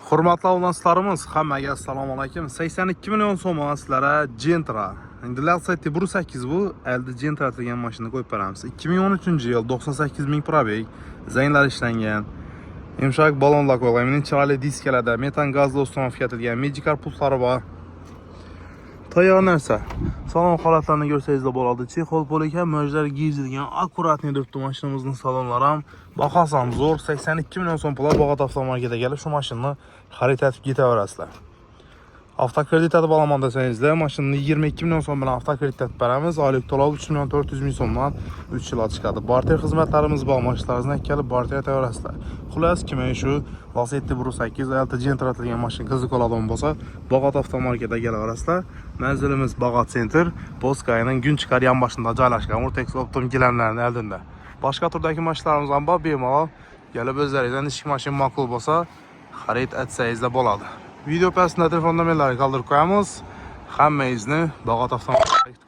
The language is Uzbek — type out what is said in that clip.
Hurmatli obunachilarimiz, hammaga assalomu alaykum. 82 million so'm sizlarga Gentra. Indilar saytda 1.8 bu, elde Gentra degan mashina qo'yib beramiz. 2013-yil 98 ming probeg, zaynlar ishlangan. Yumshoq balonlar qo'yilgan, chiroyli diskalarda metan gazli ustanov etilgan, Magicar pultlari bor. Tayyor narsa. Salon holatlarini ko'rsangiz bo'ladi. Chexol po'lika mo'jlar giyizilgan, akkuratni turibdi mashinamizning salonlari ham. Bahasi ham zo'r, 82 million so'm pul Bog'ot avtomarketga kelib shu mashinani xarid etib ketaverasizlar. Avtokredit olib olaman desangizlar, mashinani 22 million so'm bilan avtokredit etib beramiz. Oylik to'lov 3 million 400 ming so'mdan 3 yil chiqadi. Barter xizmatlarimiz bor, mashinalaringizni kelib barter etaverasizlar. Xullas, kim shu Lacetti 1.8 LT Gentra degan mashina qiziq oladigan bo'lsa, Bog'ot avtomarketga kelaverasizlar. Manzilimiz Bog'ot Center, Boskayaning Gunchkar yonboshida joylashgan Urtex Optum gilamlarining oldida. Boshqa turdagi mashinalarimiz ham bor, bemalol kelib o'zlaringizdan ishki mashina ma'qul bo'lsa, xarid etsangizlar bo'ladi. Video pastida telefon nomerlariga qoldirib qo'yamiz. Hammangizni Bog'ot avtomarketiga